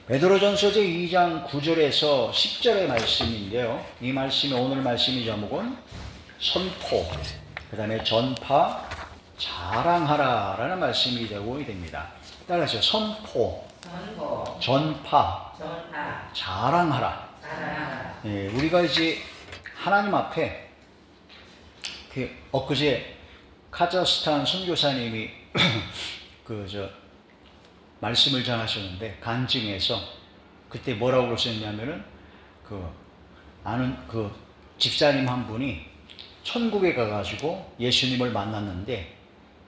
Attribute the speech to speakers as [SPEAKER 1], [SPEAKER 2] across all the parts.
[SPEAKER 1] 베드로전서 제2장 9절에서 10절의 말씀인데요. 이 말씀이 오늘 말씀의 제목은 선포, 그 다음에 전파, 자랑하라 라는 말씀이 되고 됩니다. 따라서 선포, 전파, 자랑하라. 예, 우리가 이제 하나님 앞에 엊그제 카자흐스탄 선교사님이 말씀을 전하셨는데 간증에서 그때 뭐라고 그러셨냐면은 아는 집사님 한 분이 천국에 가가지고 예수님을 만났는데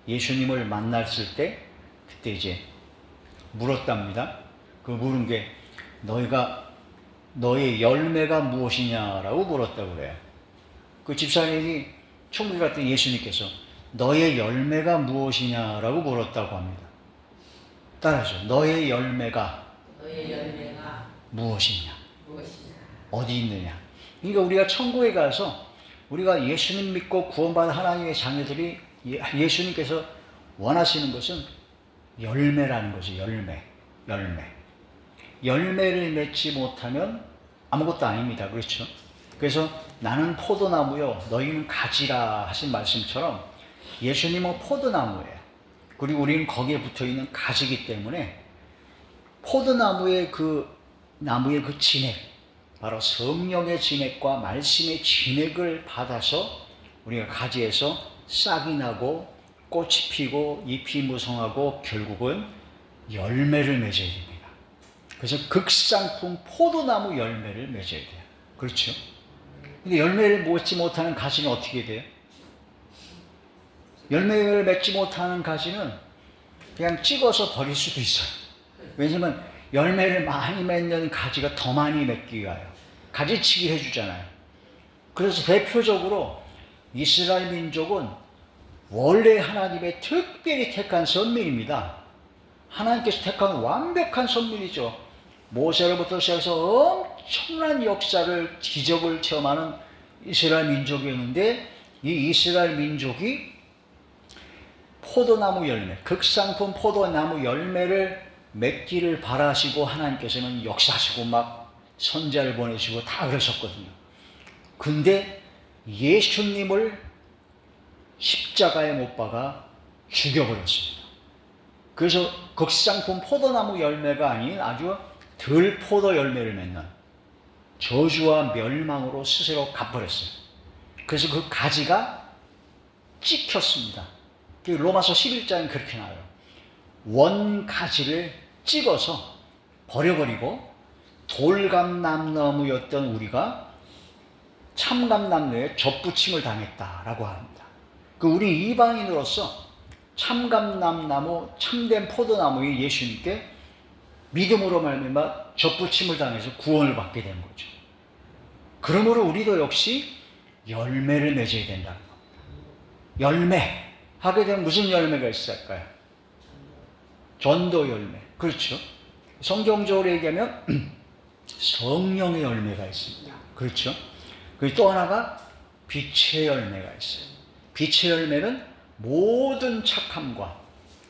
[SPEAKER 1] 예수님을 만났을 때 그때 이제 물었답니다. 그 물은 게 너의 열매가 무엇이냐라고 물었다고 그래요. 그 집사님이 천국에 갔더니 예수님께서 너의 열매가 무엇이냐라고 물었다고 합니다. 따라서 너의 열매가 무엇이냐? 어디 있느냐? 그러니까 우리가 천국에 가서 우리가 예수님 믿고 구원받은 하나님의 자녀들이 예수님께서 원하시는 것은 열매라는 거죠. 열매를 맺지 못하면 아무것도 아닙니다. 그렇죠? 그래서 나는 포도나무요 너희는 가지라 하신 말씀처럼 예수님은 포도나무예요. 그리고 우리는 거기에 붙어있는 가지이기 때문에 포도나무의 나무의 진액, 바로 성령의 진액과 말씀의 진액을 받아서 우리가 가지에서 싹이 나고 꽃이 피고 잎이 무성하고 결국은 열매를 맺어야 됩니다. 그래서 극상품 포도나무 열매를 맺어야 돼요. 그렇죠? 근데 열매를 맺지 못하는 가지는 어떻게 돼요? 열매를 맺지 못하는 가지는 그냥 찍어서 버릴 수도 있어요. 왜냐면 열매를 많이 맺는 가지가 더 많이 맺기 위하여 가지치기 해주잖아요. 그래서 대표적으로 이스라엘 민족은 원래 하나님의 특별히 택한 선민입니다. 하나님께서 택한 완벽한 선민이죠. 모세로부터 시작해서 엄청난 역사를 기적을 체험하는 이스라엘 민족이었는데 이 이스라엘 민족이 포도나무 열매, 극상품 포도나무 열매를 맺기를 바라시고 하나님께서는 역사하시고 막 선자를 보내시고 다 그러셨거든요. 근데 예수님을 십자가에 못 박아 죽여버렸습니다. 그래서 극상품 포도나무 열매가 아닌 아주 들포도 열매를 맺는 저주와 멸망으로 스스로 갚버렸어요. 그래서 그 가지가 찍혔습니다. 로마서 11장에 그렇게 나와요. 원 가지를 찍어서 버려버리고 돌감나무였던 우리가 참감나무에 접붙임을 당했다라고 합니다. 우리 이방인으로서 참감나무, 참된 포도나무의 예수님께 믿음으로 말미암아 접붙임을 당해서 구원을 받게 된 거죠. 그러므로 우리도 역시 열매를 맺어야 된다는 겁니다. 열매 하게 되면 무슨 열매가 있을까요? 전도 열매. 그렇죠. 성경적으로 얘기하면 성령의 열매가 있습니다. 그렇죠. 그리고 또 하나가 빛의 열매가 있어요. 빛의 열매는 모든 착함과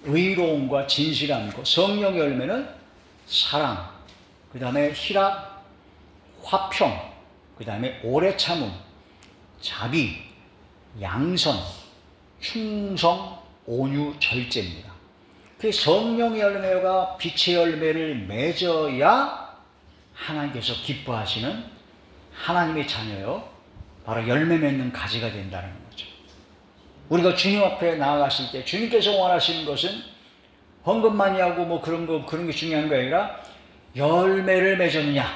[SPEAKER 1] 의로움과 진실함이고 성령의 열매는 사랑, 그 다음에 희락, 화평, 그 다음에 오래 참음, 자비, 양선, 충성, 온유, 절제입니다. 그 성령의 열매가 빛의 열매를 맺어야 하나님께서 기뻐하시는 하나님의 자녀요, 바로 열매 맺는 가지가 된다는 거죠. 우리가 주님 앞에 나아갔을 때 주님께서 원하시는 것은 헌금 많이 하고 그런 게 중요한 게 아니라 열매를 맺었느냐,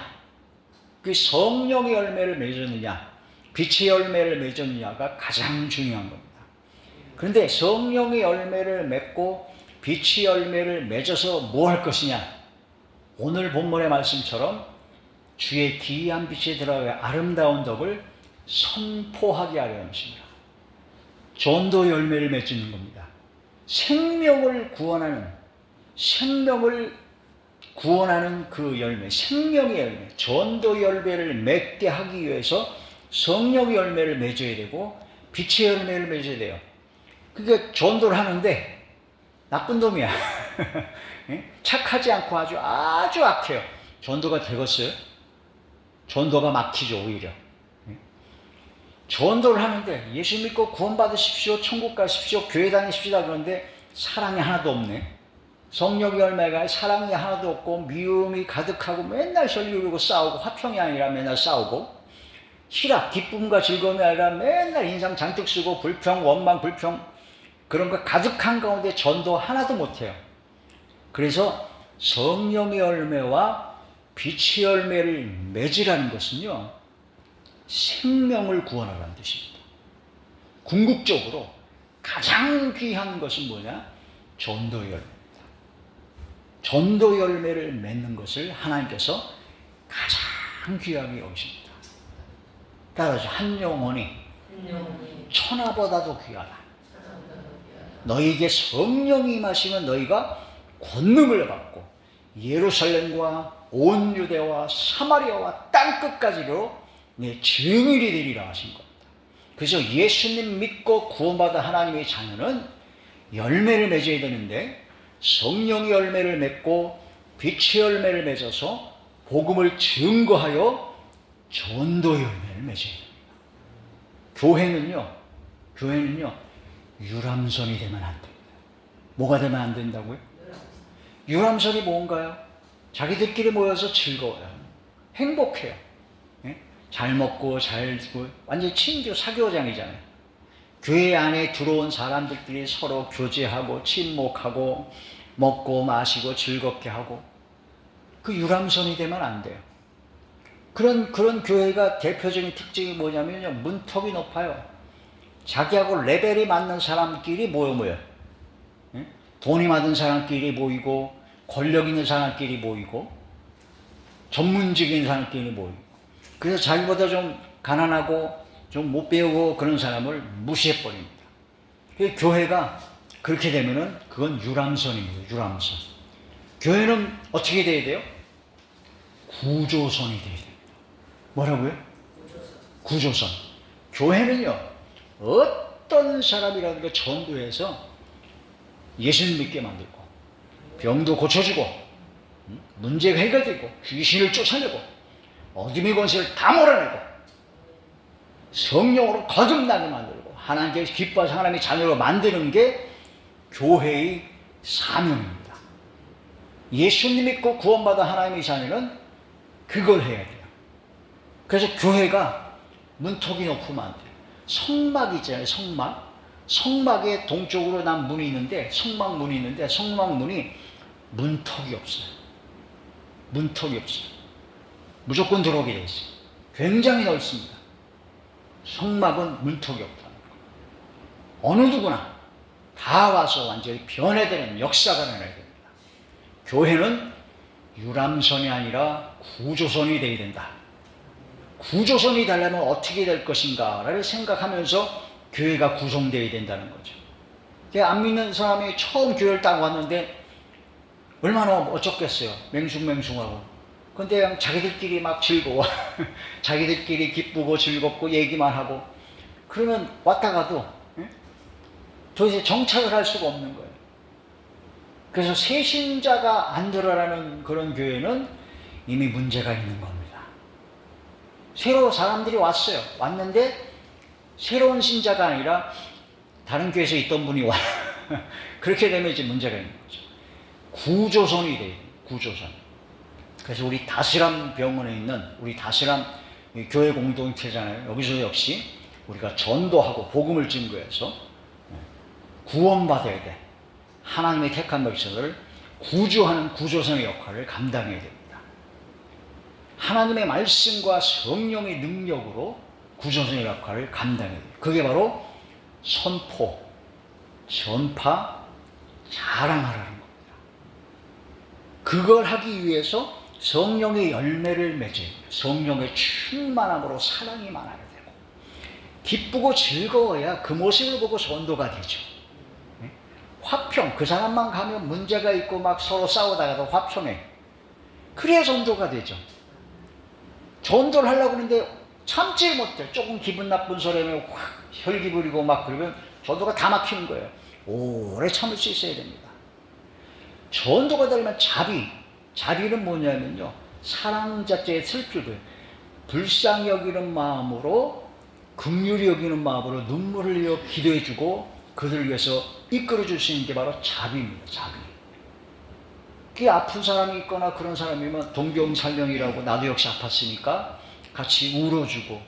[SPEAKER 1] 그 성령의 열매를 맺었느냐, 빛의 열매를 맺었느냐가 가장 중요한 겁니다. 그런데 성령의 열매를 맺고 빛의 열매를 맺어서 뭐 할 것이냐? 오늘 본문의 말씀처럼 주의 기이한 빛에 들어가 아름다운 덕을 선포하게 하려는 것입니다. 전도 열매를 맺는 겁니다. 생명을 구원하는 그 열매, 생명의 열매, 전도 열매를 맺게 하기 위해서 성령의 열매를 맺어야 되고 빛의 열매를 맺어야 돼요. 그러니까 전도를 하는데 나쁜 놈이야. 착하지 않고 아주 악해요. 전도가 되겠어요? 전도가 막히죠, 오히려. 전도를 하는데 예수 믿고 구원받으십시오, 천국 가십시오, 교회 다니십시다 그러는데 사랑이 하나도 없네. 성령의 열매가 사랑이 하나도 없고 미움이 가득하고 맨날 혈류고 싸우고, 화평이 아니라 맨날 싸우고, 희락, 기쁨과 즐거움이 아니라 맨날 인상 잔뜩 쓰고 불평, 원망, 불평, 그런 거 가득한 가운데 전도 하나도 못해요. 그래서 성령의 열매와 빛의 열매를 맺으라는 것은요, 생명을 구원하라는 뜻입니다. 궁극적으로 가장 귀한 것은 뭐냐? 전도 열매입니다. 전도 열매를 맺는 것을 하나님께서 가장 귀하게 여기십니다. 따라서 한 영혼이 천하보다도 귀하다. 너희에게 성령이 임하시면 너희가 권능을 받고 예루살렘과 온 유대와 사마리아와 땅끝까지로 내 증인이 되리라 하신 겁니다. 그래서 예수님 믿고 구원받은 하나님의 자녀는 열매를 맺어야 되는데, 성령의 열매를 맺고 빛의 열매를 맺어서 복음을 증거하여 전도 열매를 맺어야 됩니다. 교회는요 유람선이 되면 안 됩니다. 뭐가 되면 안 된다고요? 유람선이 뭔가요? 자기들끼리 모여서 즐거워요. 행복해요. 잘 먹고 잘 지고, 완전 친교 사교장이잖아요. 교회 안에 들어온 사람들끼리 서로 교제하고 친목하고 먹고 마시고 즐겁게 하고, 그 유람선이 되면 안 돼요. 그런 교회가 대표적인 특징이 뭐냐면요, 문턱이 높아요. 자기하고 레벨이 맞는 사람끼리 모여요. 돈이 많은 사람끼리 모이고, 권력 있는 사람끼리 모이고, 전문직인 사람끼리 모이고, 그래서 자기보다 좀 가난하고 좀 못 배우고 그런 사람을 무시해버립니다. 교회가 그렇게 되면은 그건 유람선입니다. 유람선. 교회는 어떻게 돼야 돼요? 구조선이 돼야 됩니다. 뭐라고요? 구조선. 교회는요, 어떤 사람이라든가 전도해서 예수님 믿게 만들고, 병도 고쳐주고, 문제가 해결되고, 귀신을 쫓아내고, 어둠의 권세를 다 몰아내고, 성령으로 거듭나게 만들고, 하나님께서 기뻐하셔서 하나님의 자녀로 만드는 게 교회의 사명입니다. 예수님 믿고 구원받은 하나님의 자녀는 그걸 해야 돼요. 그래서 교회가 문턱이 높으면 안 돼요. 성막 있잖아요, 성막. 성막의 동쪽으로 난 문이 있는데, 성막문이 있는데, 성막문이 문턱이 없어요. 문턱이 없어요. 무조건 들어오게 되어 있어요. 굉장히 넓습니다. 성막은 문턱이 없다는 거예요. 어느 누구나 다 와서 완전히 변해되는 역사가 일어나야 됩니다. 교회는 유람선이 아니라 구조선이 되어야 된다. 구조선이 되려면 어떻게 될 것인가를 생각하면서 교회가 구성되어야 된다는 거죠. 안 믿는 사람이 처음 교회를 딱 왔는데 얼마나 어쩌겠어요. 맹숭맹숭하고. 근데 그냥 자기들끼리 막 즐거워. 자기들끼리 기쁘고 즐겁고 얘기만 하고. 그러면 왔다가도 도대체 정착을 할 수가 없는 거예요. 그래서 새신자가 안 들어라는 그런 교회는 이미 문제가 있는 겁니다. 새로 사람들이 왔어요. 왔는데 새로운 신자가 아니라 다른 교회에서 있던 분이 와. 그렇게 되면 이제 문제가 있는 거죠. 구조선이 돼요. 구조선. 그래서 우리 다스람 병원에 있는 우리 다스람 교회 공동체잖아요. 여기서 역시 우리가 전도하고 복음을 증거해서 구원받아야 돼. 하나님의 택한 백성을 구조하는 구조선의 역할을 감당해야 됩니다. 하나님의 말씀과 성령의 능력으로 구조선의 역할을 감당해야 돼요. 그게 바로 선포, 전파, 자랑하라는 겁니다. 그걸 하기 위해서 성령의 열매를 맺어야 돼요. 성령의 충만함으로 사랑이 많아야 되고, 기쁘고 즐거워야 그 모습을 보고 전도가 되죠. 화평, 그 사람만 가면 문제가 있고 막 서로 싸우다가도 화평해. 그래야 전도가 되죠. 전도를 하려고 하는데 참지 못해. 조금 기분 나쁜 소리 하면 확 혈기 부리고 막 그러면 전도가 다 막히는 거예요. 오래 참을 수 있어야 됩니다. 전도가 되려면 자비는 뭐냐면요, 사랑 자체의 슬픔을 보여요. 불쌍히 여기는 마음으로, 긍휼히 여기는 마음으로 눈물을 흘려 기도해주고 그들을 위해서 이끌어줄 수 있는 게 바로 자비입니다. 자비. 그 아픈 사람이 있거나 그런 사람이면 동병살명이라고, 나도 역시 아팠으니까 같이 울어주고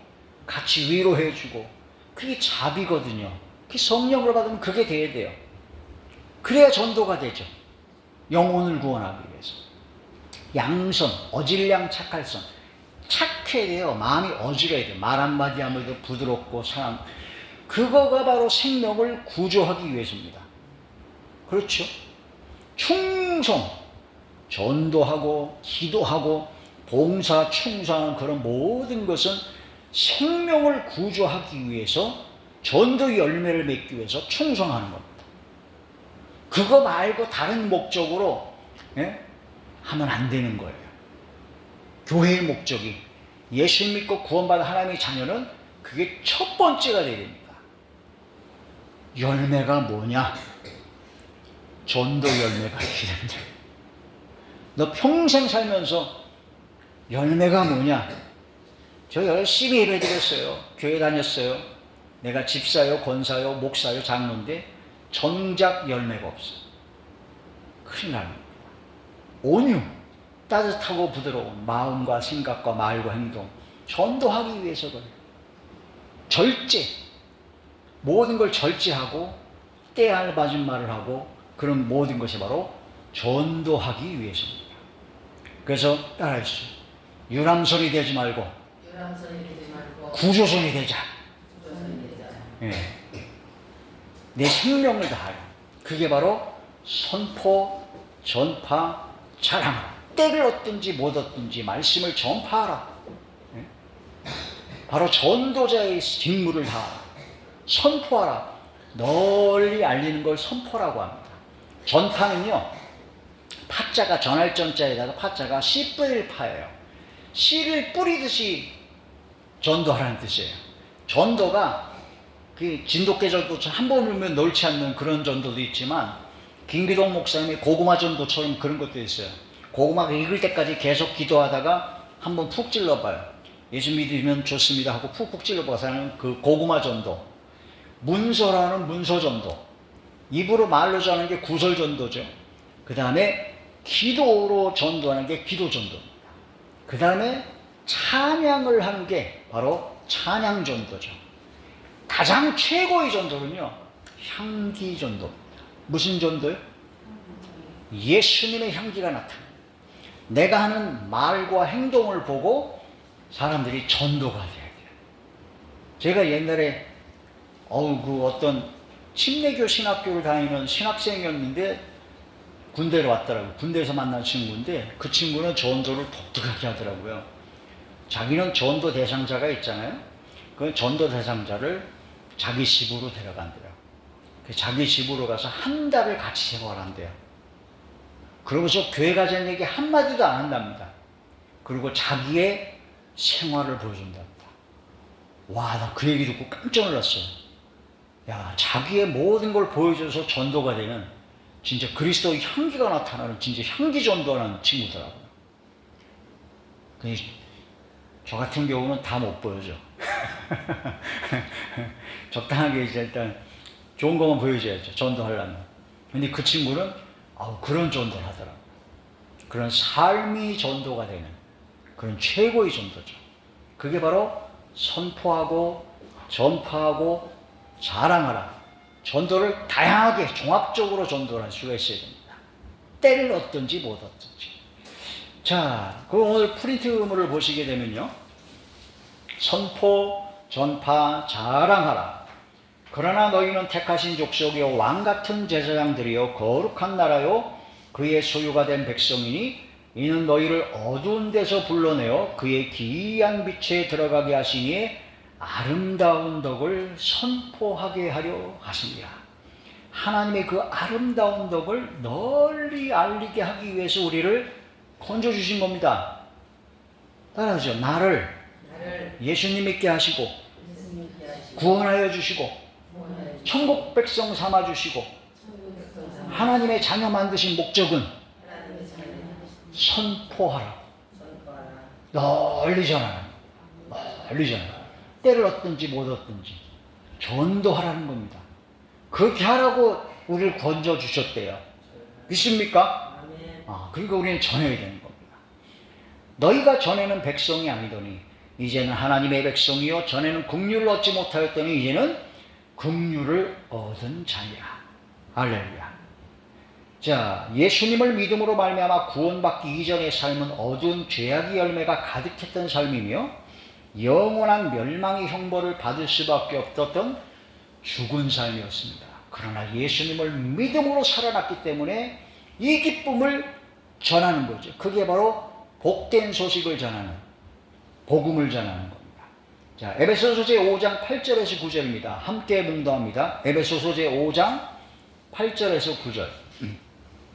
[SPEAKER 1] 같이 위로해주고, 그게 자비거든요. 그 성령으로 받으면 그게 돼야 돼요. 그래야 전도가 되죠. 영혼을 구원하기 위해서. 양선, 어질량 착할 선. 착해야 돼요. 마음이 어지러야 돼요. 말 한마디 하면도 부드럽고 사랑. 그거가 바로 생명을 구조하기 위해서입니다. 그렇죠? 충성, 전도하고 기도하고 봉사, 충성하는 그런 모든 것은 생명을 구조하기 위해서, 전도의 열매를 맺기 위해서 충성하는 겁니다. 그거 말고 다른 목적으로 하면 안 되는 거예요. 교회의 목적이 예수 믿고 구원받은 하나님의 자녀는 그게 첫 번째가 되어야 됩니다. 열매가 뭐냐? 전도 열매가 있는데, 너 평생 살면서 열매가 뭐냐? 저 열심히 예배드렸어요. 교회 다녔어요. 내가 집사요, 권사요, 목사요, 장로인데 정작 열매가 없어. 큰일 납니다. 온유, 따뜻하고 부드러운 마음과 생각과 말과 행동, 전도하기 위해서 그래요. 절제, 모든 걸 절제하고 때 알맞은 말을 하고, 그런 모든 것이 바로 전도하기 위해서입니다. 그래서 따라하시죠. 유람선이 되지 말고 구조선이 되자. 네. 내 생명을 다하여. 그게 바로 선포, 전파, 자랑하라. 때를 얻든지 못 얻든지 말씀을 전파하라. 네? 바로 전도자의 직무를 다하라. 선포하라. 널리 알리는 걸 선포라고 합니다. 전파는요, 파자가, 전할 전자에다가 파자가 씨 뿌릴 파예요. 씨를 뿌리듯이 전도하라는 뜻이에요. 전도가 그 진돗개 전도처럼 한 번 울면 널지 않는 그런 전도도 있지만, 김기동 목사님의 고구마 전도처럼 그런 것도 있어요. 고구마가 익을 때까지 계속 기도하다가 한번 푹 찔러봐요. 예수 믿으면 좋습니다 하고 푹푹 찔러봐서 하는 그 고구마 전도. 문서라는 문서 전도. 입으로 말로 전하는 게 구설 전도죠. 그 다음에 기도로 전도하는 게 기도 전도입니다. 그 다음에 찬양을 하는 게 바로 찬양 전도죠. 가장 최고의 전도는요, 향기 전도입니다. 무슨 전도요? 예수님의 향기가 나타나요. 내가 하는 말과 행동을 보고 사람들이 전도가 돼야 돼요. 제가 옛날에 그 어떤 침례교 신학교를 다니는 신학생이었는데 군대로 왔더라고요. 군대에서 만난 친구인데 그 친구는 전도를 독특하게 하더라고요. 자기는 전도 대상자가 있잖아요. 그 전도 대상자를 자기 집으로 데려간대요. 자기 집으로 가서 한 달을 같이 생활한대요. 그러면서 교회 가자는 얘기 한마디도 안 한답니다. 그리고 자기의 생활을 보여준답니다. 와, 나 그 얘기 듣고 깜짝 놀랐어요. 야, 자기의 모든 걸 보여줘서 전도가 되는, 진짜 그리스도의 향기가 나타나는, 진짜 향기 전도하는 친구더라고요. 저 같은 경우는 다 못 보여줘. 적당하게 이제 일단 좋은 것만 보여줘야죠. 전도하려면. 근데 그 친구는 그런 전도를 하더라고요. 그런 삶이 전도가 되는 그런 최고의 전도죠. 그게 바로 선포하고 전파하고 자랑하라. 전도를 다양하게 종합적으로 전도를 할 수가 있어야 됩니다. 때를 얻든지 못 얻든지. 자, 그 오늘 프린트물을 보시게 되면요, 선포, 전파, 자랑하라. 그러나 너희는 택하신 족속이요 왕같은 제사장들이요 거룩한 나라요 그의 소유가 된 백성이니 이는 너희를 어두운 데서 불러내어 그의 기이한 빛에 들어가게 하시니 아름다운 덕을 선포하게 하려 하십니다. 하나님의 그 아름다운 덕을 널리 알리게 하기 위해서 우리를 건져주신 겁니다. 따라하죠. 나를 예수님 믿게 하시고 구원하여 주시고 천국 백성 삼아주시고 하나님의 자녀 만드신 목적은 선포하라. 널리 전하는, 널리 전하는. 때를 얻든지 못 얻든지 전도하라는 겁니다. 그렇게 하라고 우리를 건져 주셨대요. 믿습니까? 그러니까 우리는 전해야 되는 겁니다. 너희가 전에는 백성이 아니더니 이제는 하나님의 백성이요 전에는 긍휼을 얻지 못하였더니 이제는 긍휼을 얻은 자니라. 할렐루야. 자, 예수님을 믿음으로 말미암아 구원받기 이전의 삶은 어두운 죄악의 열매가 가득했던 삶이며 영원한 멸망의 형벌을 받을 수밖에 없었던 죽은 삶이었습니다. 그러나 예수님을 믿음으로 살아났기 때문에 이 기쁨을 전하는 거죠. 그게 바로 복된 소식을 전하는, 복음을 전하는 겁니다. 자, 에베소서 제 5장 8절에서 9절입니다. 함께 묵도합니다. 에베소서 제 5장 8절에서 9절.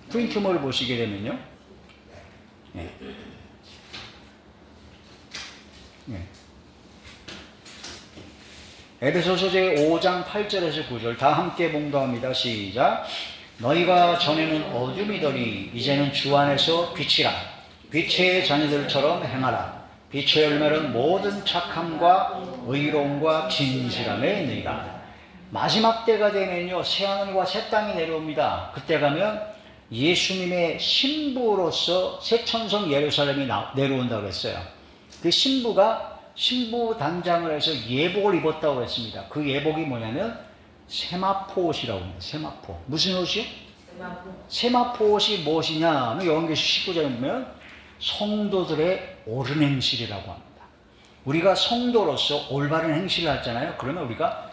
[SPEAKER 1] 프린트물을 보시게 되면요. 네. 네. 에베소서 제 5장 8절에서 9절 다 함께 묵도합니다. 시작. 너희가 전에는 어둠이더니 이제는 주 안에서 빛이라. 빛의 자녀들처럼 행하라. 빛의 열매는 모든 착함과 의로움과 진실함에 있느니라. 마지막 때가 되면요 새하늘과 새 땅이 내려옵니다. 그때 가면 예수님의 신부로서 새 천성 예루살렘이 내려온다고 했어요. 그 신부가 신부 단장을 해서 예복을 입었다고 했습니다. 그 예복이 뭐냐면 세마포 옷이라고 합니다. 세마포. 무슨 옷이요? 세마포 옷이 무엇이냐? 요한계시록 19절에 보면 성도들의 옳은 행실이라고 합니다. 우리가 성도로서 올바른 행실을 하잖아요. 그러면 우리가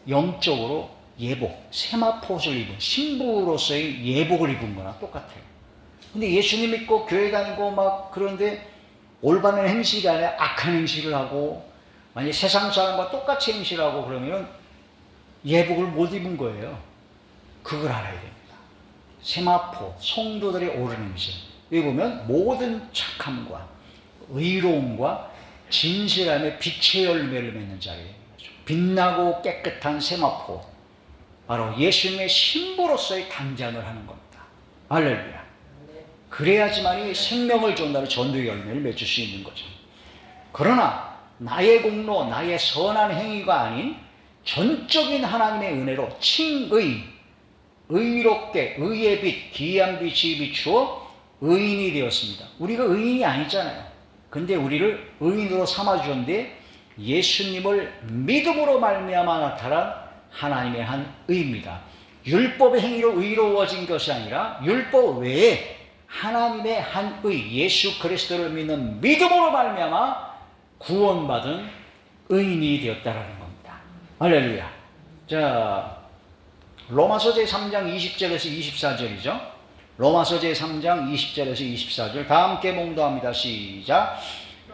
[SPEAKER 1] 영적으로 예복, 세마포 옷을 입은 신부로서의 예복을 입은 거나 똑같아요. 근데 예수님 믿고 교회 다니고 막 그런데 올바른 행실이 아니라 악한 행실을 하고 만약 세상 사람과 똑같이 행실하고 그러면 예복을 못 입은 거예요. 그걸 알아야 됩니다. 세마포, 성도들의 옳은 행실. 여기 보면 모든 착함과 의로움과 진실함의 빛의 열매를 맺는 자리예요. 빛나고 깨끗한 세마포. 바로 예수님의 신부로서의 단장을 하는 겁니다. 할렐루야. 그래야지만이 생명을 준다는 전도의 열매를 맺을 수 있는 거죠. 그러나 나의 공로, 나의 선한 행위가 아닌 전적인 하나님의 은혜로 칭의, 의롭게 의의 빛, 기이한 빛이 비추어 의인이 되었습니다. 우리가 의인이 아니잖아요. 근데 우리를 의인으로 삼아주셨는데 예수님을 믿음으로 말미암아 나타난 하나님의 한 의입니다. 율법의 행위로 의로워진 것이 아니라 율법 외에 하나님의 한 의, 예수 그리스도를 믿는 믿음으로 말미암아 구원받은 의인이 되었다라는 겁니다. 할렐루야. 자, 로마서 제3장 20절에서 24절이죠. 로마서 제3장 20절에서 24절 다 함께 몽도합니다. 시작.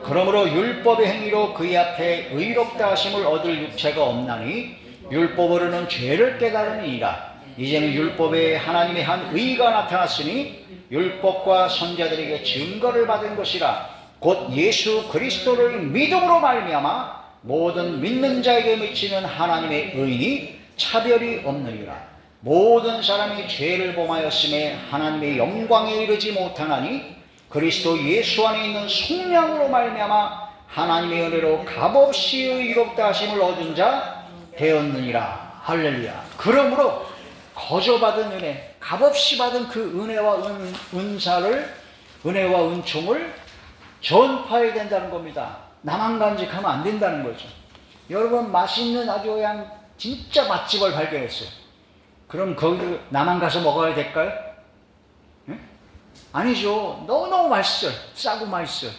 [SPEAKER 1] 그러므로 율법의 행위로 그의 앞에 의롭다 하심을 얻을 육체가 없나니 율법으로는 죄를 깨달으니라. 이제는 율법에 하나님의 한 의가 나타났으니 율법과 선자들에게 증거를 받은 것이라. 곧 예수 그리스도를 믿음으로 말미암아 모든 믿는 자에게 미치는 하나님의 의인이 차별이 없느니라. 모든 사람이 죄를 범하였음에 하나님의 영광에 이르지 못하나니 그리스도 예수 안에 있는 속량으로 말미암아 하나님의 은혜로 값없이 의롭다 하심을 얻은 자 되었느니라. 할렐루야. 그러므로 거저 받은 은혜, 값없이 받은 그 은혜와 은사를, 은혜와 은총을 전파해야 된다는 겁니다. 나만 간직하면 안 된다는 거죠. 여러분 맛있는 아주 그냥 진짜 맛집을 발견했어요. 그럼 거기도 나만 가서 먹어야 될까요? 네? 아니죠. 너무너무 맛있어요. 싸고 맛있어요.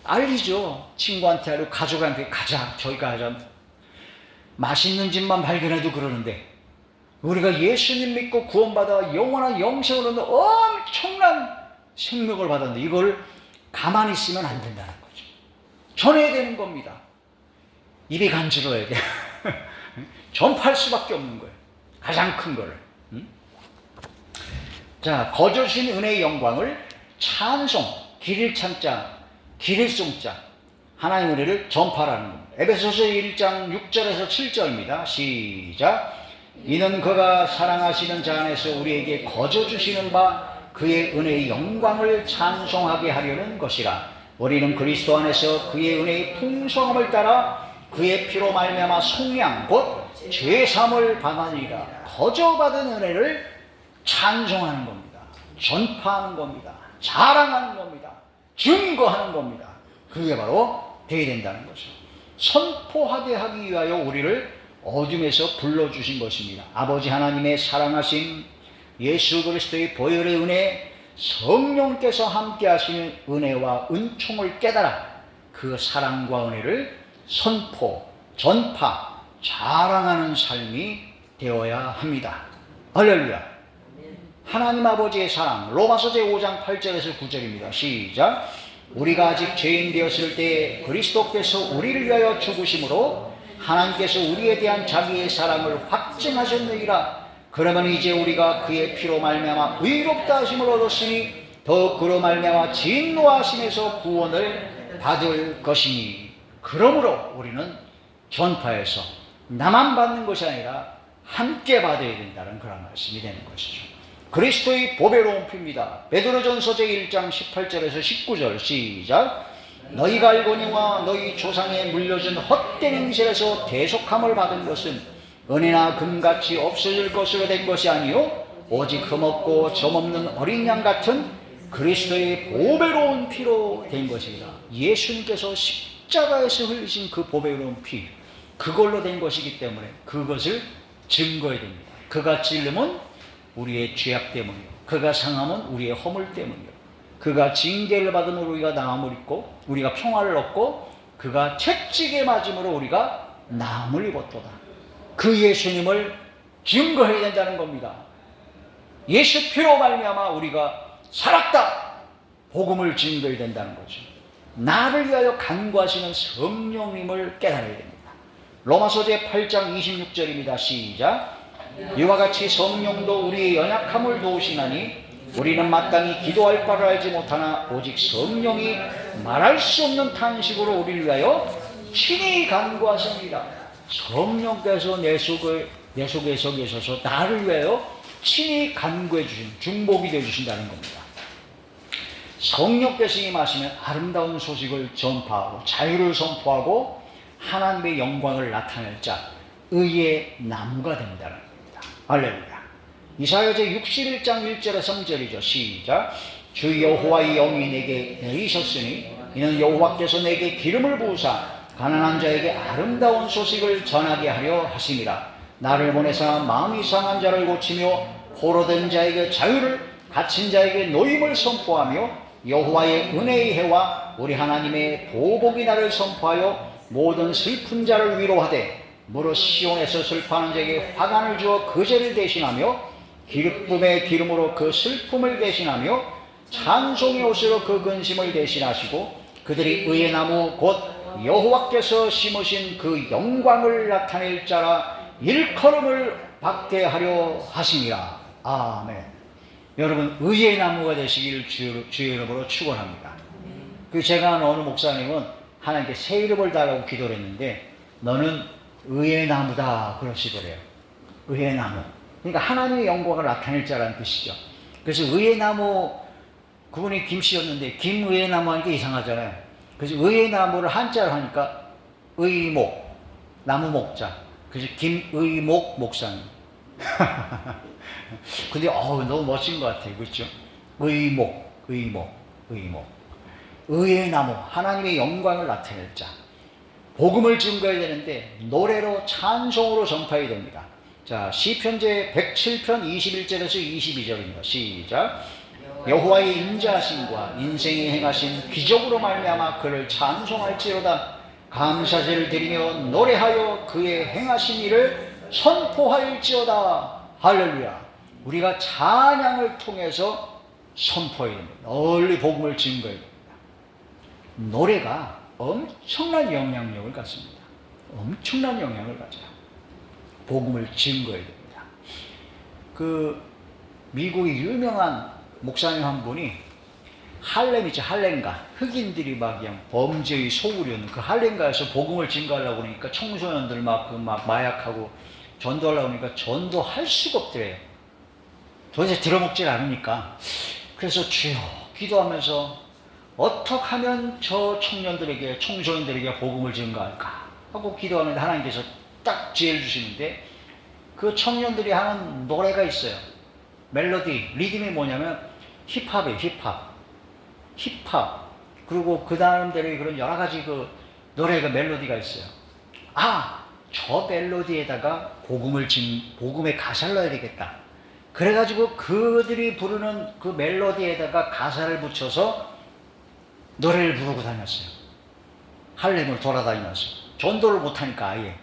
[SPEAKER 1] 알리죠. 친구한테 하고 가족한테 가자. 저희 가자. 맛있는 집만 발견해도 그러는데 우리가 예수님 믿고 구원받아 영원한 영생을 얻는 엄청난 생명을 받았는데 이걸 가만히 있으면 안 된다는 거죠. 전해야 되는 겁니다. 입이 간지러워야 돼. 전파할 수밖에 없는 거예요. 가장 큰 거를. 자, 거저 주신 은혜의 영광을 찬송, 기릴 찬자, 기릴 송자, 하나님의 은혜를 전파하라는 겁니다. 에베소서 1장 6절에서 7절입니다. 시작. 이는 그가 사랑하시는 자 안에서 우리에게 거저 주시는 바 그의 은혜의 영광을 찬송하게 하려는 것이라. 우리는 그리스도 안에서 그의 은혜의 풍성함을 따라 그의 피로 말미암아 속량 곧 죄사함을 받으니라. 거저 받은 은혜를 찬송하는 겁니다. 전파하는 겁니다. 자랑하는 겁니다. 증거하는 겁니다. 그게 바로 되어야 된다는 거죠. 선포하게 하기 위하여 우리를 어둠에서 불러주신 것입니다. 아버지 하나님의 사랑하심, 예수 그리스도의 보혈의 은혜, 성령께서 함께 하시는 은혜와 은총을 깨달아 그 사랑과 은혜를 선포, 전파, 자랑하는 삶이 되어야 합니다. 할렐루야. 하나님 아버지의 사랑, 로마서 제5장 8절에서 9절입니다. 시작. 우리가 아직 죄인 되었을 때 그리스도께서 우리를 위하여 죽으심으로 하나님께서 우리에 대한 자기의 사랑을 확증하셨느니라. 그러면 이제 우리가 그의 피로 말미암아 의롭다 하심을 얻었으니 더욱 그로 말미암아 진노하심에서 구원을 받을 것이니. 그러므로 우리는 전파해서 나만 받는 것이 아니라 함께 받아야 된다는 그런 말씀이 되는 것이죠. 그리스도의 보배로운 피입니다. 베드로전서 제1장 18절에서 19절 시작. 너희가 알거니와 너희 조상에 물려준 헛된 행실에서 대속함을 받은 것은 은혜나 금같이 없어질 것으로 된 것이 아니요 오직 흠없고 점없는 어린 양 같은 그리스도의 보배로운 피로 된 것이다. 예수님께서 십자가에서 흘리신 그 보배로운 피, 그걸로 된 것이기 때문에 그것을 증거해야 됩니다. 그가 찔림은 우리의 죄악 때문이요, 그가 상함은 우리의 허물 때문이요, 그가 징계를 받음으로 우리가 나음을 입고 우리가 평화를 얻고 그가 채찍에 맞음으로 우리가 나음을 입었도다. 그 예수님을 증거해야 된다는 겁니다. 예수 피로 말미암아 우리가 살았다, 복음을 증거해야 된다는 거죠. 나를 위하여 간구하시는 성령님을 깨달아야 됩니다. 로마서 제8장 26절입니다. 시작. 이와 같이 성령도 우리의 연약함을 도우시나니 우리는 마땅히 기도할 바를 알지 못하나 오직 성령이 말할 수 없는 탄식으로 우리를 위하여 친히 간구하십니다. 성령께서 내 속에서 계셔서 나를 위하여 친히 간구해 주신, 중보기 되어 주신다는 겁니다. 성령께서 임하시면 아름다운 소식을 전파하고 자유를 선포하고 하나님의 영광을 나타낼 자, 의의 나무가 된다는 겁니다. 할렐루야. 이사야 제61장 1절에 3절이죠. 시작. 주 여호와의 영이 내게 내리셨으니 이는 여호와께서 내게 기름을 부으사 가난한 자에게 아름다운 소식을 전하게 하려 하심이라. 나를 보내사 마음이 상한 자를 고치며 포로된 자에게 자유를, 갇힌 자에게 노임을 선포하며 여호와의 은혜의 해와 우리 하나님의 보복이 나를 선포하여 모든 슬픈 자를 위로하되 무릇 시온에서 슬퍼하는 자에게 화관을 주어 그 죄를 대신하며 기쁨의 기름으로 그 슬픔을 대신하며 찬송의 옷으로 그 근심을 대신하시고 그들이 의의 나무 곧 여호와께서 심으신 그 영광을 나타낼 자라 일컬음을 받게 하려 하심이라. 아멘. 여러분, 의의 나무가 되시길 주의 이름으로 축원합니다. 그 제가 아는 어느 목사님은 하나님께 새 이름을 달라고 기도를 했는데 너는 의의 나무다 그러시더래요. 의의 나무. 그러니까 하나님의 영광을 나타낼 자라는 뜻이죠. 그래서 의의 나무, 그분이 김씨였는데 김의의 나무 하니까 이상하잖아요. 그래서 의의 나무를 한자로 하니까 의목, 나무 목자. 그래서 김의목 목사님. 근데 너무 멋진 것 같아요. 그렇죠? 의목. 의의 나무, 하나님의 영광을 나타낼 자. 복음을 증거해야 되는데 노래로, 찬송으로 전파해야 됩니다. 자, 시편 제 107편 21절에서 22절입니다. 시작. 여호와의 인자하심과 인생에 행하신 기적으로 말미암아 그를 찬송할지로다. 감사제를 드리며 노래하여 그의 행하신 일을 선포할지어다. 할렐루야. 우리가 찬양을 통해서 선포해야 됩니다. 널리 복음을 증거해야 됩니다. 노래가 엄청난 영향력을 갖습니다. 엄청난 영향을 가져요. 복음을 증거해야 됩니다. 그 미국의 유명한 목사님 한 분이 할렘이죠. 할렘가. 흑인들이 막 그냥 범죄의 소굴이었는 그 할렘가에서 복음을 증거하려고 그러니까 청소년들 막 마약하고 전도하려고 그러니까 전도할 수가 없더래요. 도대체 들어먹질 않으니까. 그래서 주여 기도하면서 어떻게 하면 저 청년들에게, 청소년들에게 복음을 증거할까 하고 기도하는데 하나님께서 딱 지혜를 주시는데, 그 청년들이 하는 노래가 있어요. 멜로디, 리듬이 뭐냐면 힙합이에요. 힙합. 그리고 그 다음대로 그런 여러 가지 그 노래가, 멜로디가 있어요. 아, 저 멜로디에다가 복음의 가사를 넣어야 되겠다. 그래가지고 그들이 부르는 그 멜로디에다가 가사를 붙여서 노래를 부르고 다녔어요. 할렘을 돌아다니면서. 전도를 못하니까 아예.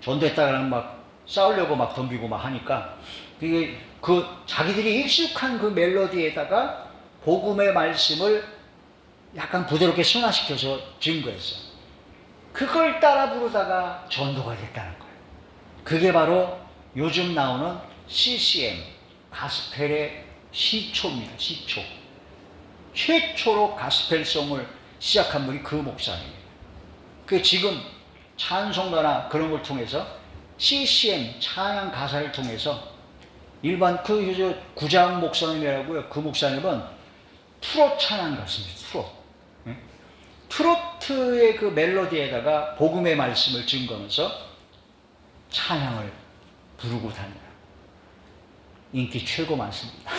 [SPEAKER 1] 전도했다가는 막 싸우려고 막 덤비고 막 하니까, 그 자기들이 익숙한 그 멜로디에다가 복음의 말씀을 약간 부드럽게 순화시켜서 증거했어요. 그걸 따라 부르다가 전도가 됐다는 거예요. 그게 바로 요즘 나오는 CCM, 가스펠의 시초입니다. 시초. 최초로 가스펠송을 시작한 분이 그 목사님이에요. 그 지금 찬송가나 그런 걸 통해서 CCM, 찬양 가사를 통해서 일반 구장 목사님이라고요. 그 목사님은 트롯 찬양 가수입니다. 트로트의 그 멜로디에다가 복음의 말씀을 증거하면서 찬양을 부르고 다녀요. 인기 최고 많습니다.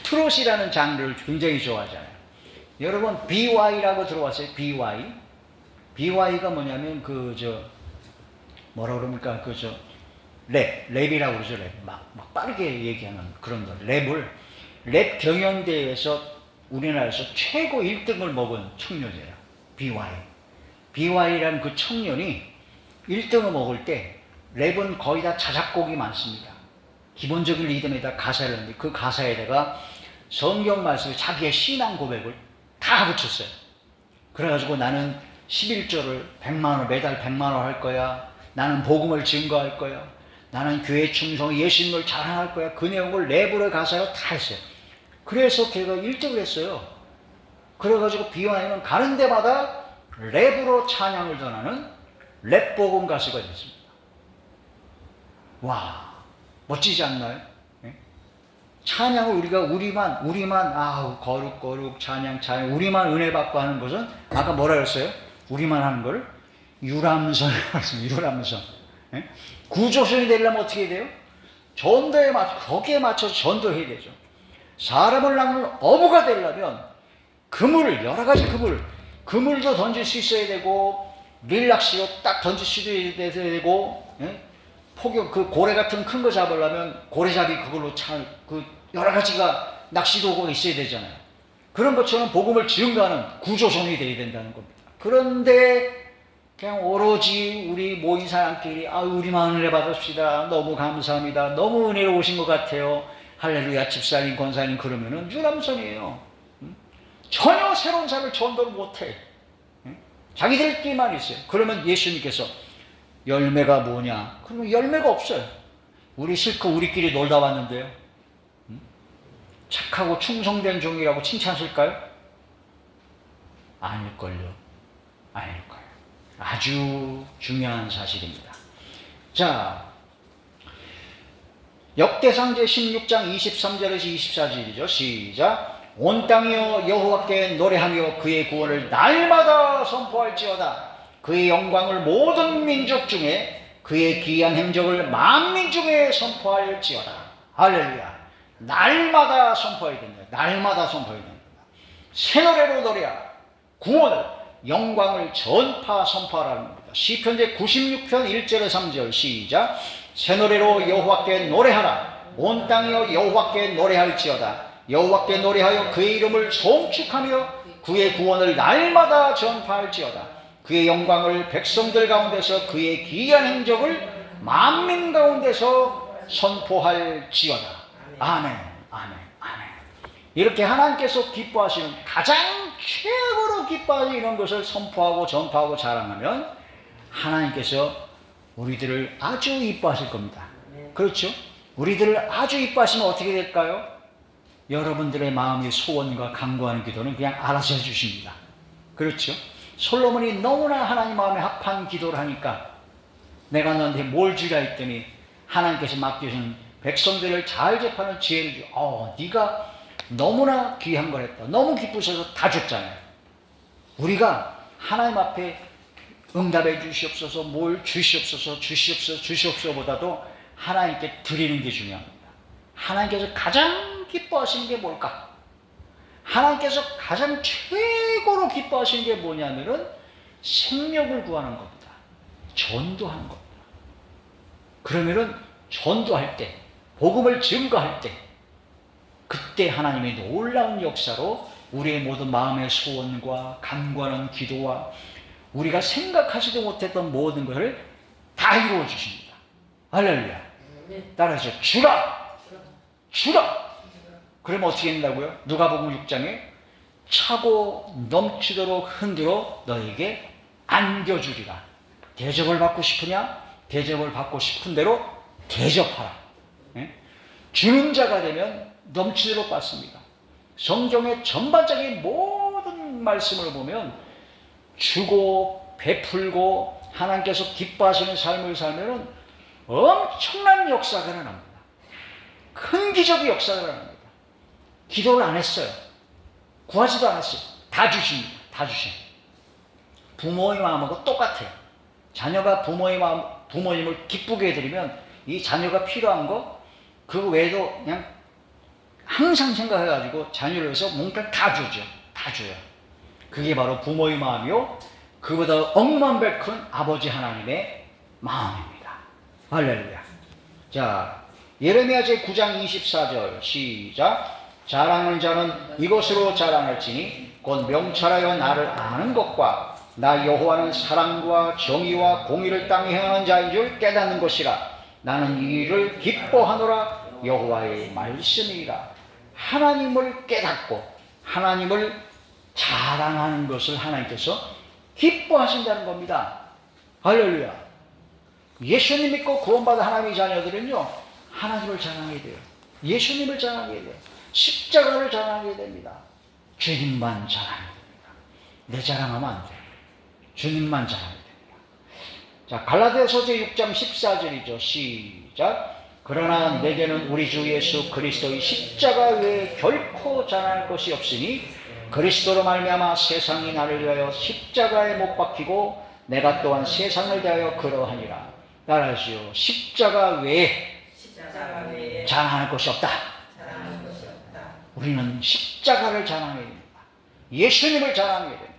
[SPEAKER 1] 트롯이라는 장르를 굉장히 좋아하잖아요. 여러분 BY라고 들어봤어요? BY? BY가 뭐냐면 뭐라 그럽니까? 랩이라고 그러죠. 막 빠르게 얘기하는 그런 노래. 랩 경연대회에서 우리나라에서 최고 1등을 먹은 청년이에요. BY라는 그 청년이 1등을 먹을 때 랩은 거의 다 자작곡이 많습니다. 기본적인 리듬에다 가사를 했는데 그 가사에다가 성경 말씀을, 자기의 신앙 고백을 다 붙였어요. 그래가지고 나는 11조를 100만원, 매달 100만원 할 거야. 나는 복음을 증거할 거야. 나는 교회 충성, 예수님을 자랑할 거야. 그 내용을 랩으로 가사로 다 했어요. 그래서 걔가 1등을 했어요. 그래가지고 BY는 가는 데마다 랩으로 찬양을 전하는 랩 복음 가수가 됐습니다. 와, 멋지지 않나요? 찬양을 우리만 거룩 찬양 우리만 은혜 받고 하는 것은, 아까 뭐라 그랬어요? 우리만 하는 걸 유람선이라고 했습니다. 유람선. 구조선이 되려면 어떻게 돼요? 거기에 맞춰서 전도해야 되죠. 사람을 낳는 어부가 되려면 여러 가지 그물도 던질 수 있어야 되고, 릴락시로 딱 던질 수도 있어야 되고, 포교, 고래 같은 큰 거 잡으려면 고래잡이 그걸로 여러 가지가 낚시도구가 있어야 되잖아요. 그런 것처럼 복음을 증거하는 구조선이 되어야 된다는 겁니다. 그런데 그냥 오로지 우리 모인 사람끼리 우리만 은혜 받읍시다. 너무 감사합니다. 너무 은혜로우신 것 같아요. 할렐루야, 집사님, 권사님, 그러면은 유람선이에요. 전혀 새로운 사람을 전도를 못해. 자기들끼리만 있어요. 그러면 예수님께서 열매가 뭐냐? 그러면 열매가 없어요. 우리 실컷 우리끼리 놀다 왔는데요. 착하고 충성된 종이라고 칭찬하실까요? 아닐걸요. 아주 중요한 사실입니다. 자, 역대상 제16장 23절에서 24절이죠. 시작. 온 땅이여 여호와께 노래하며 그의 구원을 날마다 선포할지어다. 그의 영광을 모든 민족 중에, 그의 기이한 행적을 만민 중에 선포할지어다. 할렐루야. 날마다 선포해야 됩니다. 날마다 선포해야 됩니다. 새 노래로 노래하라. 구원을, 영광을 선포하라는 겁니다. 시편 제96편 1절에 3절 시작. 새 노래로 여호와께 노래하라. 온 땅이여 여호와께 노래할지어다. 여호와께 노래하여 그의 이름을 송축하며 그의 구원을 날마다 전파할지어다. 그의 영광을 백성들 가운데서, 그의 기이한 행적을 만민 가운데서 선포할지어다. 아멘. 이렇게 하나님께서 기뻐하시는, 가장 최고로 기뻐하시는 것을 선포하고 전파하고 자랑하면 하나님께서 우리들을 아주 이뻐하실 겁니다. 그렇죠? 우리들을 아주 이뻐하시면 어떻게 될까요? 여러분들의 마음의 소원과 간구하는 기도는 그냥 알아서 해주십니다. 그렇죠? 솔로몬이 너무나 하나님 마음에 합한 기도를 하니까, 내가 너한테 뭘 주라 했더니 하나님께서 맡겨주신 백성들을 잘 접하는 지혜를 네가 너무나 귀한 걸 했다. 너무 기쁘셔서 다 줬잖아요. 우리가 하나님 앞에 응답해 주시옵소서, 뭘 주시옵소서, 주시옵소서보다도 하나님께 드리는 게 중요합니다. 하나님께서 가장 기뻐하시는 게 뭘까? 하나님께서 가장 최고로 기뻐하시는 게 뭐냐면은 생명을 구하는 겁니다. 전도하는 겁니다. 그러면은 전도할 때, 복음을 증거할 때, 그때 하나님의 놀라운 역사로 우리의 모든 마음의 소원과 간구하는 기도와 우리가 생각하지도 못했던 모든 것을 다 이루어 주십니다. 할렐루야. 따라서 주라! 주라! 그러면 어떻게 된다고요? 누가복음 6장에 차고 넘치도록 흔들어 너에게 안겨주리라. 대접을 받고 싶으냐? 대접을 받고 싶은 대로 대접하라. 주는 자가 되면 넘치도록 받습니다. 성경의 전반적인 모든 말씀을 보면 주고 베풀고 하나님께서 기뻐하시는 삶을 살면 엄청난 역사가 일어납니다. 큰 기적의 역사가 일어납니다. 기도를 안 했어요. 구하지도 않았어요. 다 주십니다. 다 주십니다. 부모의 마음하고 똑같아요. 자녀가 부모님을 기쁘게 해드리면 이 자녀가 필요한 거 그 외에도 그냥 항상 생각해가지고 자녀를 위해서 뭔가 다 주죠. 다 줘요. 그게 바로 부모의 마음이요, 그보다 억만배 큰 아버지 하나님의 마음입니다. 할렐루야. 자, 예레미야 제9장 24절 시작. 자랑하는 자는 이것으로 자랑할지니 곧 명철하여 나를 아는 것과 나 여호와는 사랑과 정의와 공의를 땅에 행하는 자인 줄 깨닫는 것이라. 나는 이 일을 기뻐하노라. 여호와의 말씀이라. 하나님을 깨닫고 하나님을 자랑하는 것을 하나님께서 기뻐하신다는 겁니다. 할렐루야. 예수님 믿고 구원받은 하나님의 자녀들은요, 하나님을 자랑해야 돼요. 예수님을 자랑해야 돼요. 십자가를 자랑해야 됩니다. 주님만 자랑해야 됩니다. 내 자랑하면 안 돼요. 주님만 자랑해야 됩니다. 자, 갈라디아서 제6장 14절이죠. 시작. 그러나 내게는 우리 주 예수 그리스도의 십자가 외에 결코 자랑할 것이 없으니 그리스도로 말미암아 세상이 나를 위하여 십자가에 못 박히고 내가 또한 세상을 대하여 그러하니라. 따라하시오. 십자가 외에 자랑할 것이 없다. 우리는 십자가를 자랑해야 됩니다. 예수님을 자랑해야 됩니다.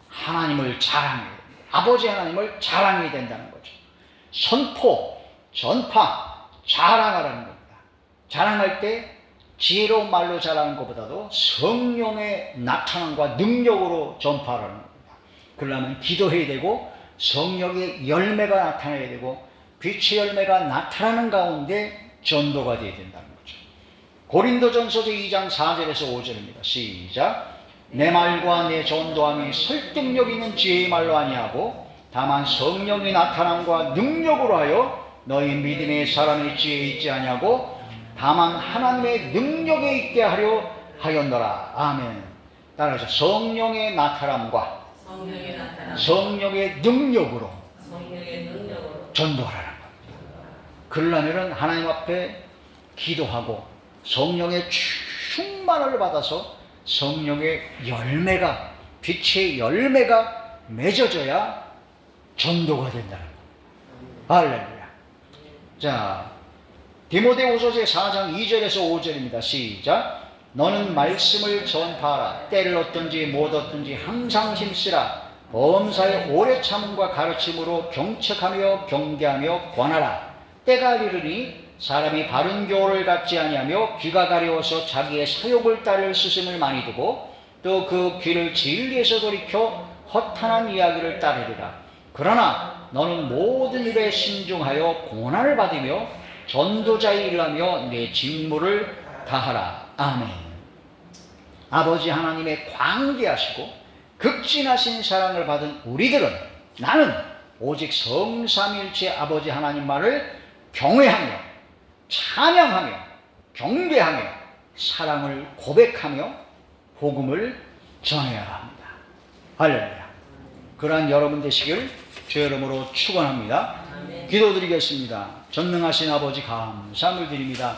[SPEAKER 1] 하나님을 자랑해야 됩니다. 아버지 하나님을 자랑해야 된다는 거죠. 선포, 전파, 자랑하라는 겁니다. 자랑할 때 지혜로운 말로 자랑하는 것보다도 성령의 나타남과 능력으로 전파하라는 겁니다. 그러려면 기도해야 되고 성령의 열매가 나타나야 되고 빛의 열매가 나타나는 가운데 전도가 되어야 된다는 거죠. 고린도전서 제2장 4절에서 5절입니다. 시작. 내 말과 내 전도함이 설득력 있는 지혜의 말로 아니하고 다만 성령의 나타남과 능력으로 하여 너희 믿음의 사람의 지혜에 있지 아니하고 다만 하나님의 능력에 있게 하려 하였노라. 아멘. 따라서 성령의 나타남과 성령의 능력으로 전도하라는 겁니다. 그러려면 하나님 앞에 기도하고 성령의 충만을 받아서 성령의 열매가, 빛의 열매가 맺어져야 전도가 된다는 겁니다. 할렐루야. 자, 디모데후서 제4장 2절에서 5절입니다. 시작. 너는 말씀을 전파하라. 때를 얻든지 못 얻든지 항상 힘쓰라. 범사에 오래 참음과 가르침으로 경책하며 경계하며 권하라. 때가 이르니 사람이 바른 교훈을 갖지 아니하며 귀가 가려워서 자기의 사욕을 따를 스승을 많이 두고 또 그 귀를 진리에서 돌이켜 허탄한 이야기를 따르리라. 그러나 너는 모든 일에 신중하여 고난을 받으며 전도자의 일을 하며 내 직무를 다하라. 아멘. 아버지 하나님의 광대하시고 극진하신 사랑을 받은 우리들은, 나는 오직 성삼일체 아버지 하나님 말을 경외하며 찬양하며 경배하며 사랑을 고백하며 복음을 전해야 합니다. 할렐루야. 그러한 여러분 되시길 주의 이름으로 축원합니다. 기도드리겠습니다. 전능하신 아버지 감사함을 드립니다.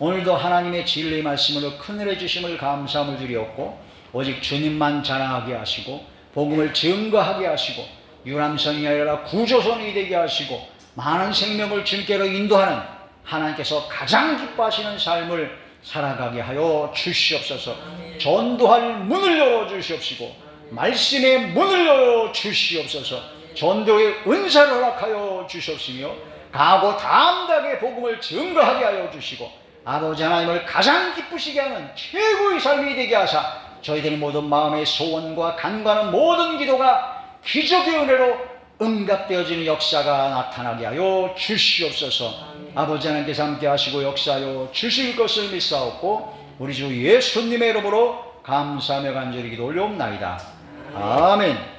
[SPEAKER 1] 오늘도 하나님의 진리 말씀으로 큰 은혜 주심을 감사함을 드리었고 오직 주님만 자랑하게 하시고 복음을 증거하게 하시고 유람선이 아니라 구조선이 되게 하시고 많은 생명을 주님께로 인도하는 하나님께서 가장 기뻐하시는 삶을 살아가게 하여 주시옵소서. 전도할 문을 열어주시옵시고 말씀의 문을 열어주시옵소서. 전도의 은사를 허락하여 주시옵시며 가고 담대하게 복음을 증거하게 하여 주시고 아버지 하나님을 가장 기쁘시게 하는 최고의 삶이 되게 하사 저희들의 모든 마음의 소원과 간과하는 모든 기도가 기적의 은혜로 응답되어지는 역사가 나타나게 하여 주시옵소서. 아버지 하나님께서 함께 하시고 역사하여 주실 것을 믿사옵고 우리 주 예수님의 이름으로 감사하며 간절히 기도 올려옵나이다. 아멘.